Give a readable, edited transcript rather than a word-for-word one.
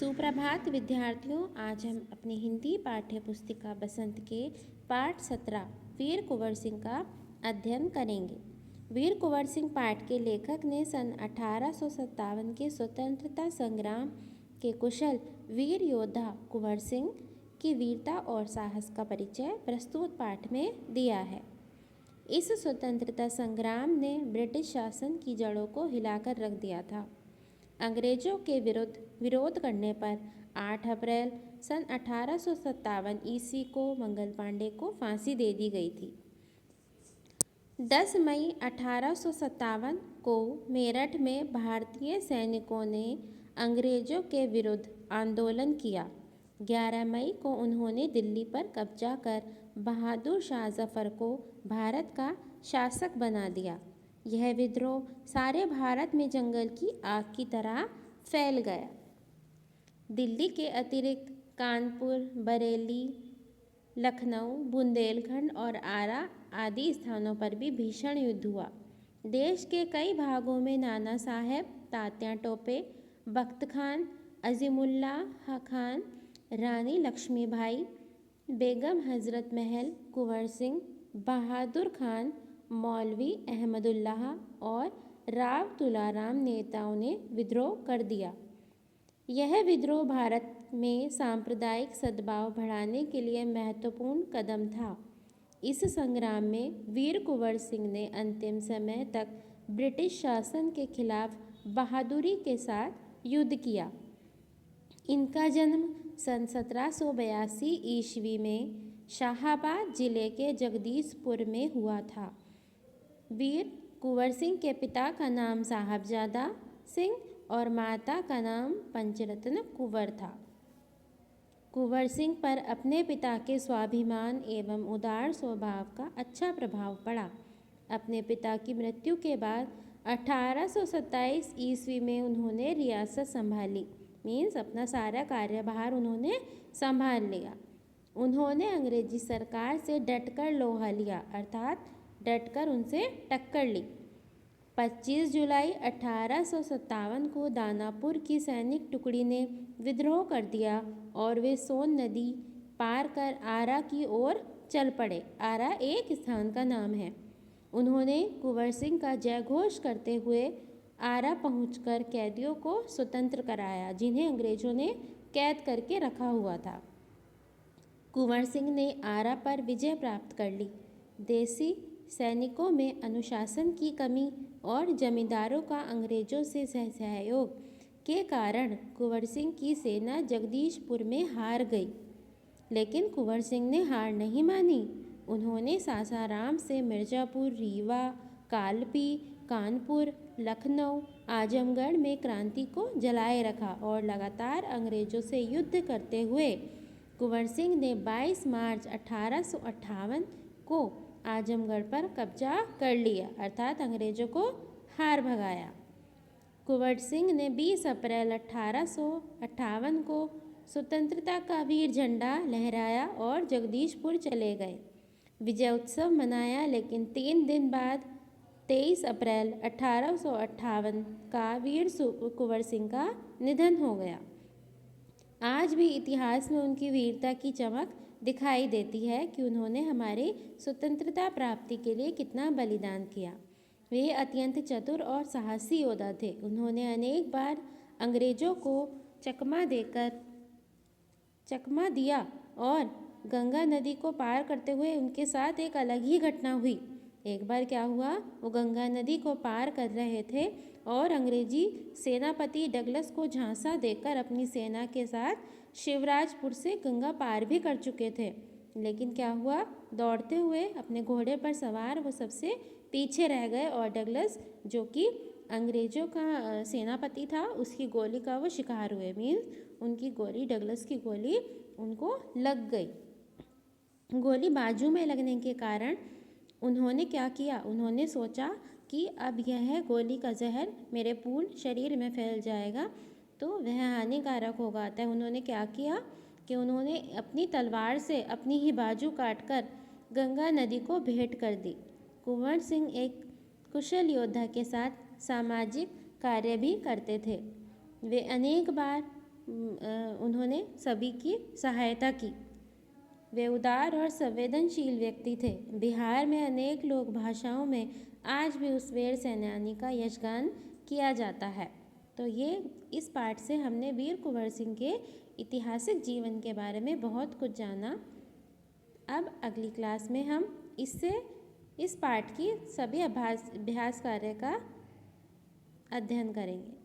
सुप्रभात विद्यार्थियों। आज हम अपनी हिंदी पाठ्य पुस्तिका बसंत के पाठ 17 वीर कुंवर सिंह का अध्ययन करेंगे। वीर कुंवर सिंह पाठ के लेखक ने सन 1857 के स्वतंत्रता संग्राम के कुशल वीर योद्धा कुंवर सिंह की वीरता और साहस का परिचय प्रस्तुत पाठ में दिया है। इस स्वतंत्रता संग्राम ने ब्रिटिश शासन की जड़ों को हिलाकर रख दिया था। अंग्रेजों के विरुद्ध विरोध करने पर 8 अप्रैल सन 1857 ईस्वी को मंगल पांडे को फांसी दे दी गई थी। 10 मई 1857 को मेरठ में भारतीय सैनिकों ने अंग्रेजों के विरुद्ध आंदोलन किया। 11 मई को उन्होंने दिल्ली पर कब्जा कर बहादुर शाह जफर को भारत का शासक बना दिया। यह विद्रोह सारे भारत में जंगल की आग की तरह फैल गया। दिल्ली के अतिरिक्त कानपुर, बरेली, लखनऊ, बुंदेलखंड और आरा आदि स्थानों पर भी भीषण युद्ध हुआ। देश के कई भागों में नाना साहेब, तात्या टोपे, बख्त खान, अजीमुल्लाह खान, रानी लक्ष्मीबाई, बेगम हजरत महल, कुंवर सिंह, बहादुर खान, मौलवी अहमदुल्लाह और राव तुलाराम नेताओं ने विद्रोह कर दिया। यह विद्रोह भारत में सांप्रदायिक सद्भाव बढ़ाने के लिए महत्वपूर्ण कदम था। इस संग्राम में वीर कुंवर सिंह ने अंतिम समय तक ब्रिटिश शासन के खिलाफ बहादुरी के साथ युद्ध किया। इनका जन्म सन 1782 ईस्वी में शाहाबाद जिले के जगदीशपुर में हुआ था। वीर कुंवर सिंह के पिता का नाम साहबजादा सिंह और माता का नाम पंचरत्न कुंवर था। कुंवर सिंह पर अपने पिता के स्वाभिमान एवं उदार स्वभाव का अच्छा प्रभाव पड़ा। अपने पिता की मृत्यु के बाद 1827 ईस्वी में उन्होंने रियासत संभाली। मीन्स अपना सारा कार्यभार उन्होंने संभाल लिया। उन्होंने अंग्रेजी सरकार से डटकर लोहा लिया, अर्थात डटकर उनसे टक्कर ली। 25 जुलाई 1857 को दानापुर की सैनिक टुकड़ी ने विद्रोह कर दिया और वे सोन नदी पार कर आरा की ओर चल पड़े। आरा एक स्थान का नाम है। उन्होंने कुंवर सिंह का जयघोष करते हुए आरा पहुंचकर कैदियों को स्वतंत्र कराया, जिन्हें अंग्रेजों ने कैद करके रखा हुआ था। कुंवर सिंह ने आरा पर विजय प्राप्त कर ली। देसी सैनिकों में अनुशासन की कमी और जमींदारों का अंग्रेजों से सहयोग के कारण कुंवर सिंह की सेना जगदीशपुर में हार गई। लेकिन कुंवर सिंह ने हार नहीं मानी। उन्होंने सासाराम से मिर्जापुर, रीवा, कालपी, कानपुर, लखनऊ, आजमगढ़ में क्रांति को जलाए रखा और लगातार अंग्रेजों से युद्ध करते हुए कुंवर सिंह ने 22 मार्च 1858 को आजमगढ़ पर कब्जा कर लिया, अर्थात अंग्रेजों को हार भगाया। कुंवर सिंह ने 20 अप्रैल 1858 को स्वतंत्रता का वीर झंडा लहराया और जगदीशपुर चले गए। विजय उत्सव मनाया, लेकिन 3 दिन बाद 23 अप्रैल 1858 का वीर कुंवर सिंह का निधन हो गया। आज भी इतिहास में उनकी वीरता की चमक दिखाई देती है कि उन्होंने हमारे स्वतंत्रता प्राप्ति के लिए कितना बलिदान किया। वे अत्यंत चतुर और साहसी योद्धा थे। उन्होंने अनेक बार अंग्रेजों को चकमा दिया और गंगा नदी को पार करते हुए उनके साथ एक अलग ही घटना हुई। एक बार क्या हुआ, वो गंगा नदी को पार कर रहे थे और अंग्रेजी सेनापति डगलस को झांसा देकर अपनी सेना के साथ शिवराजपुर से गंगा पार भी कर चुके थे। लेकिन क्या हुआ, दौड़ते हुए अपने घोड़े पर सवार वो सबसे पीछे रह गए और डगलस, जो कि अंग्रेजों का सेनापति था, उसकी गोली का वो शिकार हुए। मीन्स उनकी गोली, डगलस की गोली उनको लग गई। गोली बाजू में लगने के कारण उन्होंने क्या किया, उन्होंने सोचा कि अब यह गोली का जहर मेरे पूर्ण शरीर में फैल जाएगा तो वह हानिकारक होगा। अतः उन्होंने क्या किया कि उन्होंने अपनी तलवार से अपनी ही बाजू काटकर गंगा नदी को भेंट कर दी। कुंवर सिंह एक कुशल योद्धा के साथ सामाजिक कार्य भी करते थे। वे अनेक बार उन्होंने सभी की सहायता की। वे उदार और संवेदनशील व्यक्ति थे। बिहार में अनेक लोक भाषाओं में आज भी उस वीर सेनानी का यशगान किया जाता है। तो ये इस पाठ से हमने वीर कुंवर सिंह के ऐतिहासिक जीवन के बारे में बहुत कुछ जाना। अब अगली क्लास में हम इस पाठ की सभी अभ्यास कार्य का अध्ययन करेंगे।